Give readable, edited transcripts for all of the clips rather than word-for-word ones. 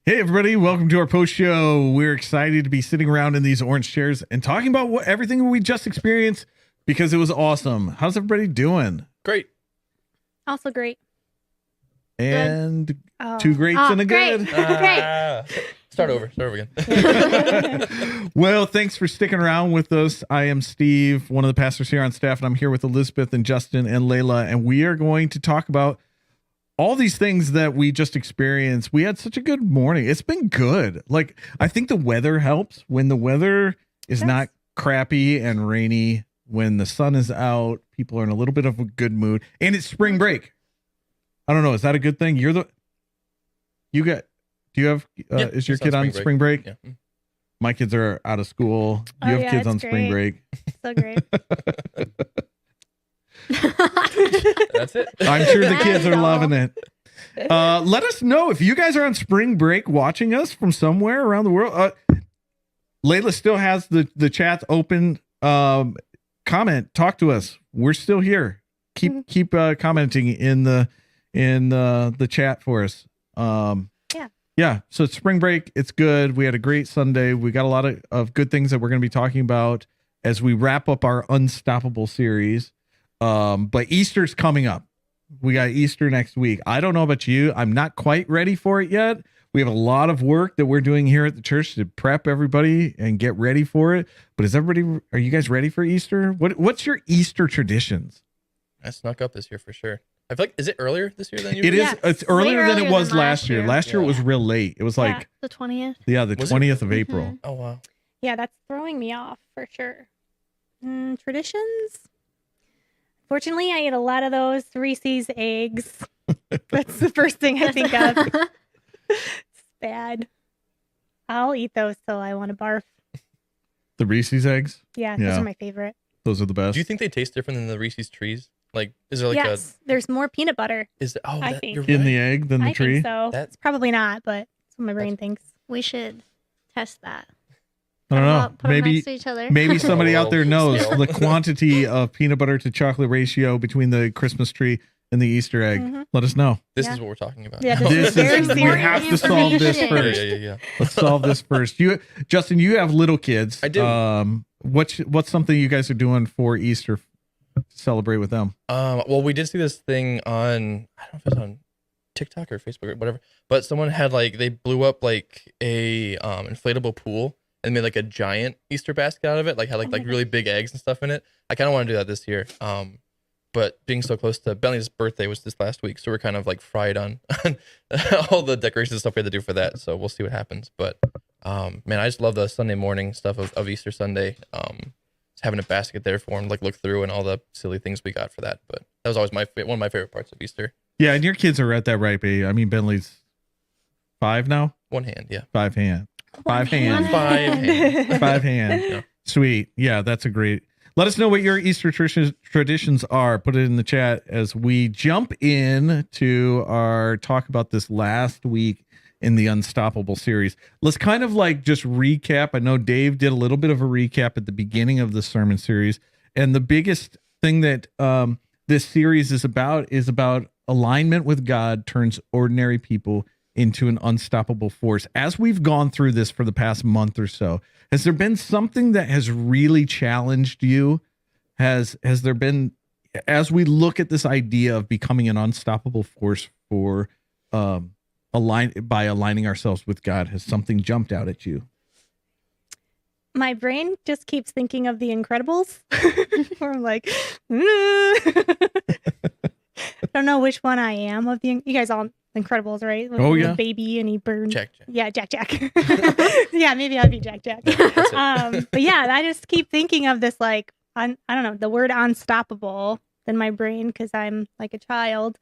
Hey, everybody. Welcome to our post show. We're excited to be sitting around in these orange chairs and talking about everything we just experienced because it was awesome. How's everybody doing? Great. Also great. And two greats and a good. Great. Start over again. Well, thanks for sticking around with us. I am Steve, one of the pastors here on staff, and I'm here with Elizabeth and Justin and Layla, and we are going to talk about all these things that we just experienced. We had such a good morning. It's been good. Like, I think the weather helps when the weather is not crappy and rainy. When the sun is out, people are in a little bit of a good mood, and it's spring break. I don't know. Is that a good thing? Is your kid on spring break? Yeah. My kids are out of school. You have kids on spring break. So great. That's it. I'm sure the kids are loving it. Let us know if you guys are on spring break watching us from somewhere around the world. Layla still has the chat open. Comment, talk to us. We're still here. Keep commenting in the chat for us. Yeah. So it's spring break. It's good. We had a great Sunday. We got a lot of good things that we're going to be talking about as we wrap up our Unstoppable series. But Easter's coming up. We got Easter next week. I don't know about you. I'm not quite ready for it yet. We have a lot of work that we're doing here at the church to prep everybody and get ready for it. But are you guys ready for Easter? What's your Easter traditions? I snuck up this year for sure. I feel like, is it earlier this year than usual? It is. Yeah, It's earlier than it was than last year. Last year it was real late. It was like the 20th. the Was 20th of April. Oh, wow. Yeah, that's throwing me off for sure. Traditions. Fortunately, I ate a lot of those Reese's eggs. That's the first thing I think of. It's bad. I'll eat those till I want to barf. The Reese's eggs. Yeah, those are my favorite. Those are the best. Do you think they taste different than the Reese's trees? Like, is there like yes, there's more peanut butter. I think. You're in right. the egg than the I tree? think so. It's probably not, but that's what my brain thinks. We should test that. I don't know. Put them next to each other. Maybe somebody out there knows Scale. the quantity of peanut butter to chocolate ratio between the Christmas tree and the Easter egg. Mhm. Let us know. This Yeah. is what we're talking about. Yeah, now. this is very we serious. have to solve this information. first. Yeah. Let's solve this first. Justin, you have little kids. I do. What's something you guys are doing for Easter to celebrate with them? Well, we did see this thing on, I don't know if it's on TikTok or Facebook or whatever, but someone had they blew up like a inflatable pool and made like a giant Easter basket out of it, had like really big eggs and stuff in it. I kind of want to do that this year. But being so close to Bentley's birthday was this last week, so we're kind of fried on all the decorations and stuff we had to do for that. So we'll see what happens. But man, I just love the Sunday morning stuff of Easter Sunday. Just having a basket there for him, look through and all the silly things we got for that. But that was always one of my favorite parts of Easter. Yeah, and your kids are at that ripe age. I mean, Bentley's 5 now. 1 hand, yeah. 5 hand. 5 hand. hand. 5 hand. 5 hand. Yeah. Sweet. Yeah, that's a great. Let us know what your Easter traditions are. Put it in the chat as we jump in to our talk about this last week in the Unstoppable series. Let's kind of just recap. I know Dave did a little bit of a recap at the beginning of the sermon series. And the biggest thing that this series is about alignment with God turns ordinary people into an unstoppable force. As we've gone through this for the past month or so, has there been something that has really challenged you? Has there been, as we look at this idea of becoming an unstoppable force for aligning ourselves with God, has something jumped out at you? My brain just keeps thinking of The Incredibles. Where I'm like, I don't know which one I am of you guys all Incredibles, right? Oh, yeah. The baby and he burned. Jack. Yeah, Jack. Yeah, maybe I'd be Jack. But yeah, I just keep thinking of this I don't know, the word unstoppable in my brain because I'm like a child.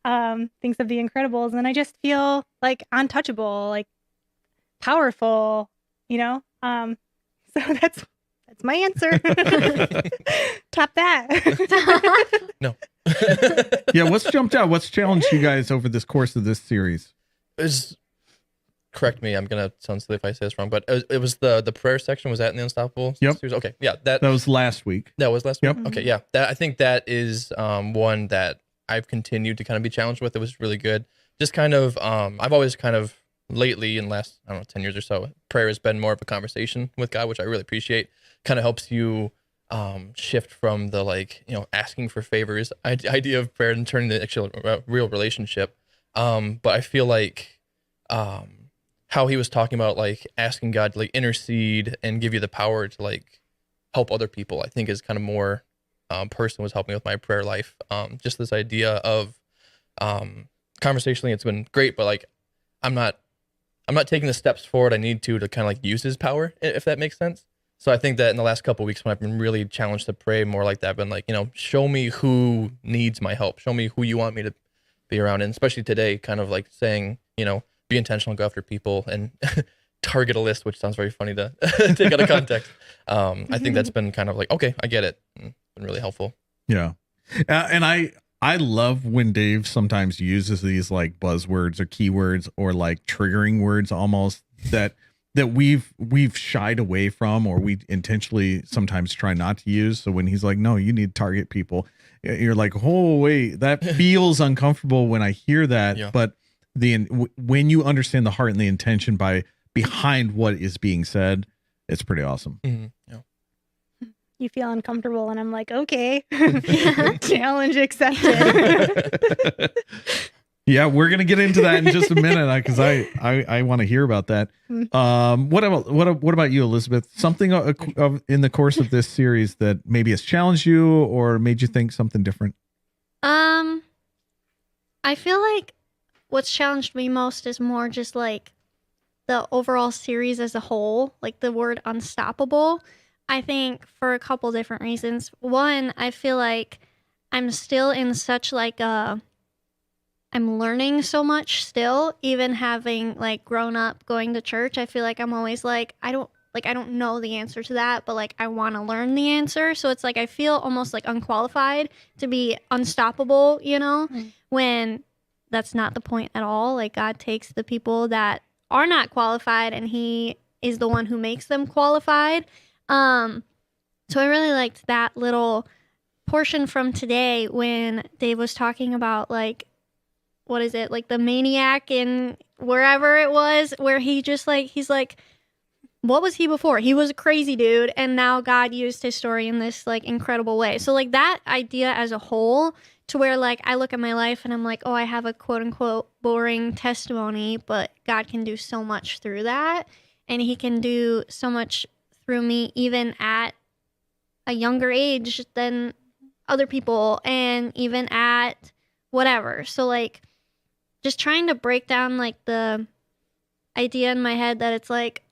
Thinks of The Incredibles and I just feel untouchable, powerful, so that's my answer. Top that. No. Yeah, what's jumped out? What's challenged you guys over this course of this series? Correct me, I'm gonna sound silly if I say this wrong, but it was the prayer section. Was that in the Unstoppable Yep. series? Okay, yeah, that was last week. That was last week. Yep. Okay, yeah, I think that is one that I've continued to kind of be challenged with. It was really good. Just kind of, I've always kind of lately in the last, I don't know, 10 years or so, prayer has been more of a conversation with God, which I really appreciate. Kind of helps you shift from the like, asking for favors idea of prayer and turning the actual real relationship. But I feel like how he was talking about like asking God to like intercede and give you the power to like help other people, I think is kind of more person was helping with my prayer life. Just this idea of conversationally, it's been great, but like I'm not taking the steps forward I need to kind of like use his power, if that makes sense. So I think that in the last couple of weeks when I've been really challenged to pray more like that, I've been like, show me who needs my help. Show me who you want me to be around. And especially today, kind of like saying, be intentional, go after people and target a list, which sounds very funny to take out of context. I think that's been kind of like, okay, I get it. It's been really helpful. Yeah. And I love when Dave sometimes uses these like buzzwords or keywords or like triggering words almost that we've shied away from, or we intentionally sometimes try not to use. So when he's like, no, you need to target people, you're like, oh wait, that feels uncomfortable when I hear that. Yeah. But when you understand the heart and the intention behind what is being said, it's pretty awesome. Mm-hmm. Yeah. You feel uncomfortable and I'm like, okay, challenge accepted. Yeah, we're gonna get into that in just a minute because I want to hear about that. What about you, Elizabeth? Something in the course of this series that maybe has challenged you or made you think something different? I feel like what's challenged me most is more just like the overall series as a whole, like the word unstoppable. I think for a couple different reasons. One, I feel like I'm still in such like I'm learning so much still, even having like grown up going to church. I feel like I'm always like, I don't know the answer to that, but like I want to learn the answer. So it's like I feel almost like unqualified to be unstoppable, when that's not the point at all. Like God takes the people that are not qualified and he is the one who makes them qualified. So I really liked that little portion from today when Dave was talking about like, what is it, like the maniac in wherever it was, where he just like, he's like, what was he before? He was a crazy dude, and now God used his story in this like incredible way. So like that idea as a whole, to where like I look at my life and I'm like, oh, I have a quote unquote boring testimony, but God can do so much through that, and he can do so much through me even at a younger age than other people, and even at whatever. So like just trying to break down like the idea in my head that it's like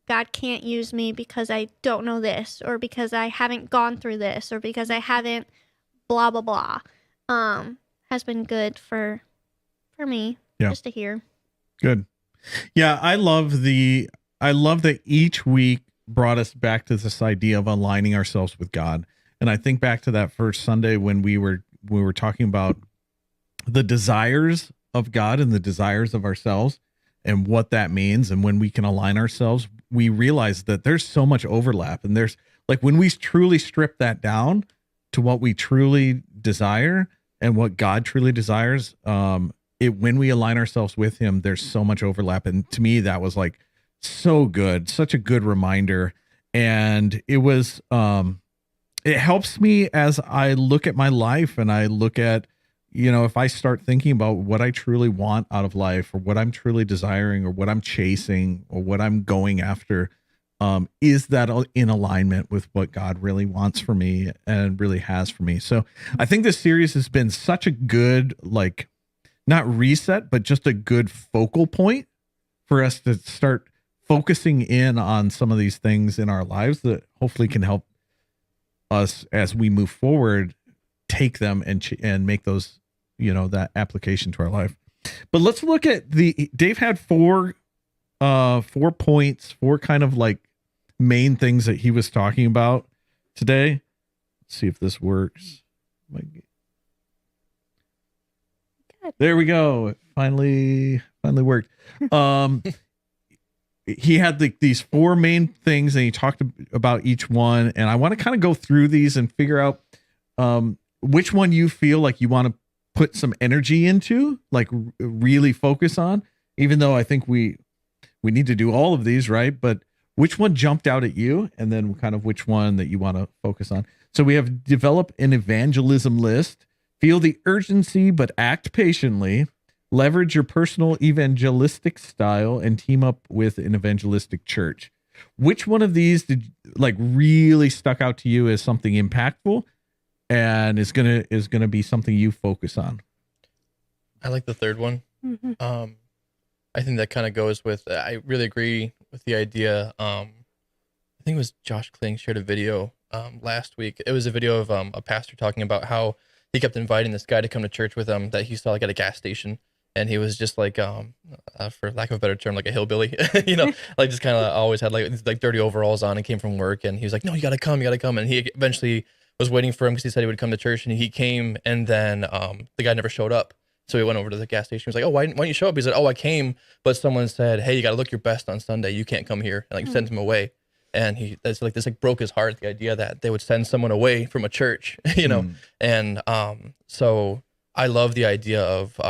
God can't use me because I don't know this, or because I haven't gone through this, or because I haven't blah blah blah, has been good for me. Yeah. Just to hear. Good. Yeah, I love that each week brought us back to this idea of aligning ourselves with God. And I think back to that first Sunday when we were talking about the desires of God and the desires of ourselves and what that means. And when we can align ourselves, we realize that there's so much overlap. And there's like, when we truly strip that down to what we truly desire and what God truly desires, when we align ourselves with him, there's so much overlap. And to me, that was like so good, such a good reminder. And it was, it helps me as I look at my life and I look at, if I start thinking about what I truly want out of life, or what I'm truly desiring, or what I'm chasing, or what I'm going after, is that in alignment with what God really wants for me and really has for me? So I think this series has been such a good, like, not reset, but just a good focal point for us to start focusing in on some of these things in our lives that hopefully can help us as we move forward, take them and make those, that application to our life. But let's look at Dave had four points, four kind of like main things that he was talking about today. Let's see if this works. There we go. It finally worked. He had these four main things and he talked about each one. And I want to kind of go through these and figure out which one you feel like you want to put some energy into, like really focus on, even though I think we need to do all of these, right? But which one jumped out at you, and then kind of which one that you want to focus on? So we have develop an evangelism list, feel the urgency but act patiently, leverage your personal evangelistic style, and team up with an evangelistic church. Which one of these did like really stuck out to you as something impactful and is gonna be something you focus on? I like the third one. Mm-hmm. I think that kind of goes with, I really agree with the idea. I think it was Josh Kling shared a video last week. It was a video of a pastor talking about how he kept inviting this guy to come to church with him that he saw like at a gas station. And he was just like, for lack of a better term, like a hillbilly, like just kind of always had like dirty overalls on and came from work. And he was like, no, you got to come. And he eventually was waiting for him because he said he would come to church, and he came, and then the guy never showed up. So he went over to the gas station. He was like, oh, why didn't you show up? He said, oh, I came, but someone said, hey, you got to look your best on Sunday. You can't come here. And like sent him away. And this broke his heart, the idea that they would send someone away from a church, And so I love the idea of,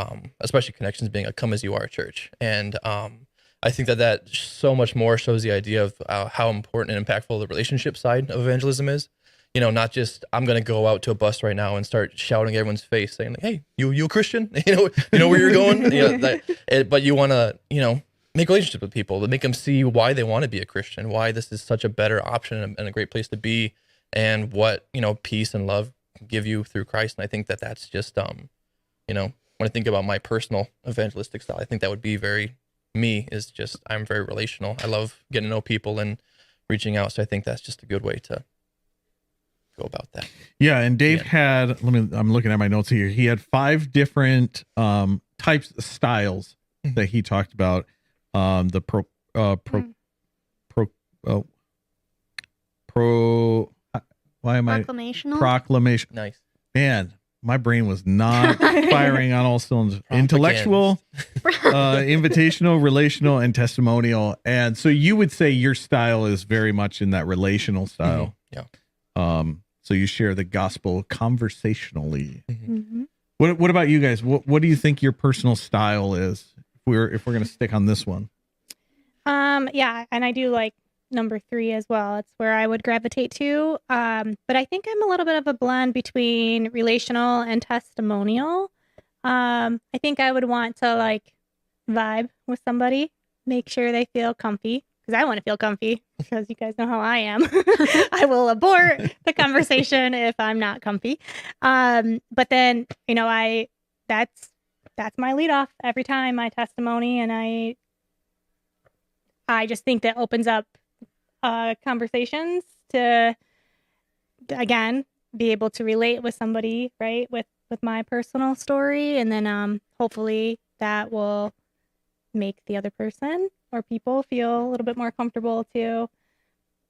especially Connections being a come as you are church. And I think that so much more shows the idea of how important and impactful the relationship side of evangelism is. Not just I'm going to go out to a bus right now and start shouting at everyone's face saying like, hey, you a Christian? You know where you're going? But you want to, make relationships with people to make them see why they want to be a Christian, why this is such a better option and a great place to be, and what, peace and love give you through Christ. And I think that's just, when I think about my personal evangelistic style, I think that would be I'm very relational. I love getting to know people and reaching out. So I think that's just a good way to go about that. Yeah. And Dave I'm looking at my notes here. He had 5 different types of styles that he talked about. The proclamation. Nice. Man, my brain was not firing on all cylinders. Intellectual, invitational, relational, and testimonial. And so you would say your style is very much in that relational style. Mm-hmm. Yeah. So you share the gospel conversationally. Mm-hmm. What about you guys? What do you think your personal style is? If we're going to stick on this one. Yeah, and I do like number 3 as well. It's where I would gravitate to. But I think I'm a little bit of a blend between relational and testimonial. I think I would want to like vibe with somebody, make sure they feel comfy, because I want to feel comfy, because you guys know how I am. I will abort the conversation if I'm not comfy. But then, that's my lead off every time, my testimony. And I just think that opens up conversations to, again, be able to relate with somebody, right, with my personal story. And then hopefully that will make the other person or people feel a little bit more comfortable to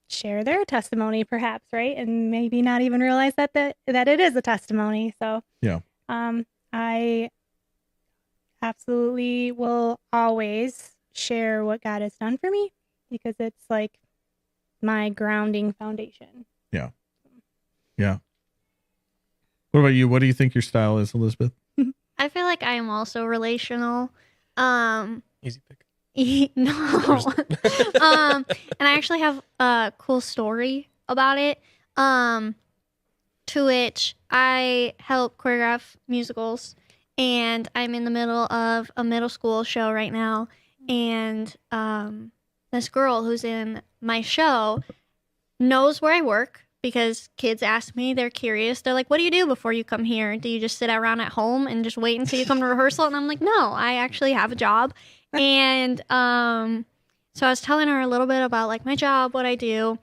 share their testimony, perhaps, right? And maybe not even realize that it is a testimony. So yeah, I absolutely will always share what God has done for me, because it's like my grounding foundation. Yeah. Yeah. What about you? What do you think your style is, Elizabeth? I feel like I am also relational. Easy pick. No. And I actually have a cool story about it. To which I help choreograph musicals, and I'm in the middle of a middle school show right now. And this girl who's in my show knows where I work, because kids ask me, they're curious. They're like, what do you do before you come here? Do you just sit around at home and just wait until you come to rehearsal? And I'm like, no, I actually have a job. And so I was telling her a little bit about like my job, what I do,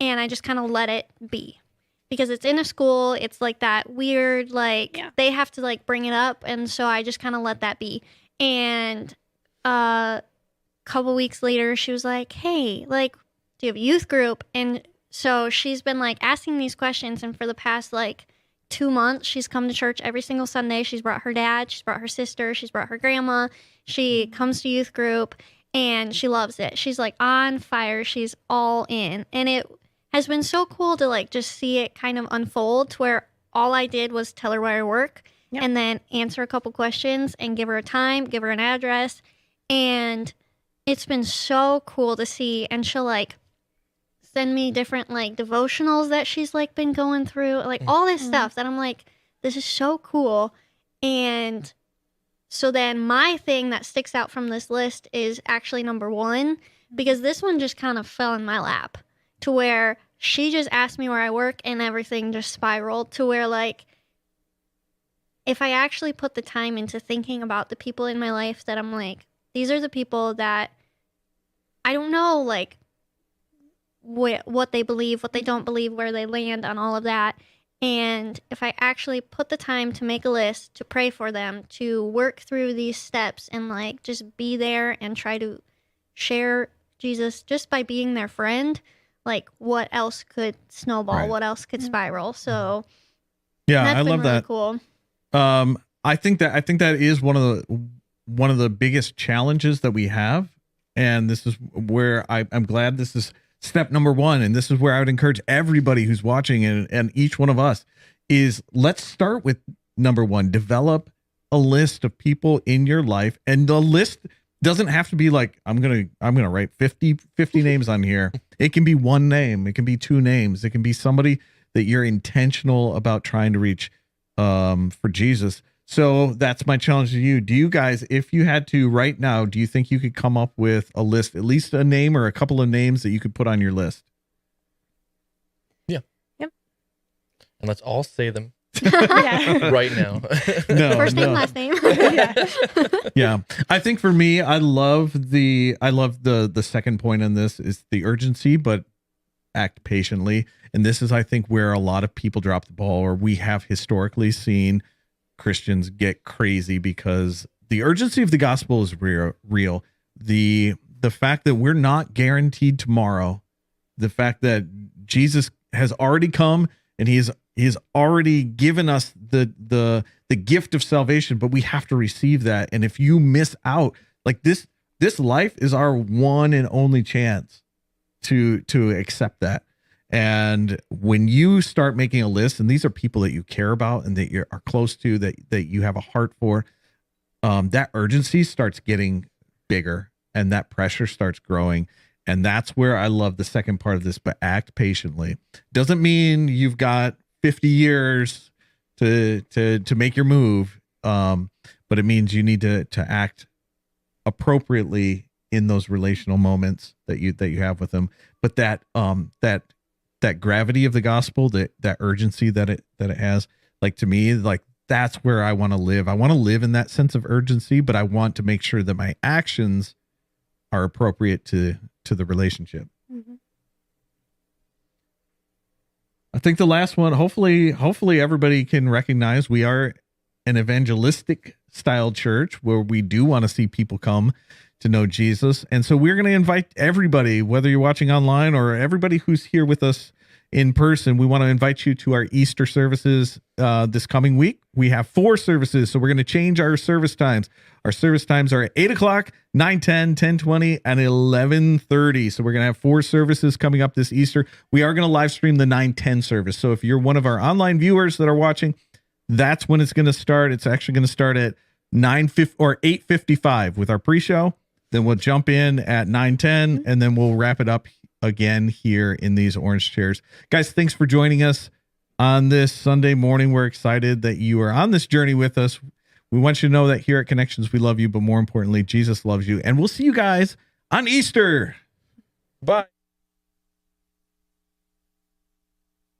and I just kind of let it be, because it's in a school. It's like that weird, like they have to like bring it up. And so I just kind of let that be. And a couple weeks later, she was like, hey, like, do you have a youth group? And so she's been like asking these questions. And for the past like 2 months, she's come to church every single Sunday. She's brought her dad, she's brought her sister, she's brought her grandma. She comes to youth group and she loves it. She's like on fire. She's all in. And it has been so cool to like just see it kind of unfold to where all I did was tell her where I work and then answer a couple questions and give her a time, give her an address. And it's been so cool to see. And she'll like send me different like devotionals that she's like been going through, like all this stuff that I'm like, this is so cool. And so then my thing that sticks out from this list is actually number 1, because this one just kind of fell in my lap to where she just asked me where I work and everything just spiraled to where like, if I actually put the time into thinking about the people in my life that I'm like, these are the people that I don't know, like what they believe, what they don't believe, where they land on all of that. And if I actually put the time to make a list, to pray for them, to work through these steps and like just be there and try to share Jesus just by being their friend, like what else could snowball? Right. What else could spiral? So Yeah, that's I been love really that. cool. I think that is one of the biggest challenges that we have, and this is where I'm glad this is step number 1, and this is where I would encourage everybody who's watching and each one of us is, let's start with number 1. Develop a list of people in your life, and the list doesn't have to be like I'm gonna write 50 names on here. It can be 1 name, it can be 2 names, it can be somebody that you're intentional about trying to reach for Jesus. So that's my challenge to you. Do you guys, if you had to right now, do you think you could come up with a list, at least a name or a couple of names that you could put on your list? Yeah. Yep. And let's all say them Yeah. right now. No, First name, no. last name. Yeah. Yeah. I think for me, I love the second point on this is the urgency, but act patiently. And this is, I think, where a lot of people drop the ball, or we have historically seen Christians get crazy, because the urgency of the gospel is real. The fact that we're not guaranteed tomorrow, the fact that Jesus has already come and he's already given us the gift of salvation, but we have to receive that. And if you miss out, like this life is our one and only chance to accept that. And when you start making a list, and these are people that you care about and that you are close to, that you have a heart for, that urgency starts getting bigger and that pressure starts growing. And that's where I love the second part of this, but act patiently. Doesn't mean you've got 50 years to make your move. But it means you need to act appropriately in those relational moments that you have with them. But that gravity of the gospel, that urgency that it has, like, to me, like, that's where I want to live. I want to live in that sense of urgency, but I want to make sure that my actions are appropriate to the relationship. Mm-hmm. I think the last one, hopefully everybody can recognize we are an evangelistic style church where we do want to see people come to know Jesus. And so we're going to invite everybody, whether you're watching online or everybody who's here with us in person, we want to invite you to our Easter services this coming week. We have 4 services, so we're going to change our service times. Our service times are at 8 o'clock, 9:10, 10:20, and 11:30. So we're going to have 4 services coming up this Easter. We are going to live stream the 9:10 service. So if you're one of our online viewers that are watching, that's when it's going to start. It's actually going to start at 8:55 with our pre-show. Then we'll jump in at 9:10, and then we'll wrap it up again here in these orange chairs. Guys, thanks for joining us on this Sunday morning. We're excited that you are on this journey with us. We want you to know that here at Connections, we love you, but more importantly, Jesus loves you. And we'll see you guys on Easter. Bye.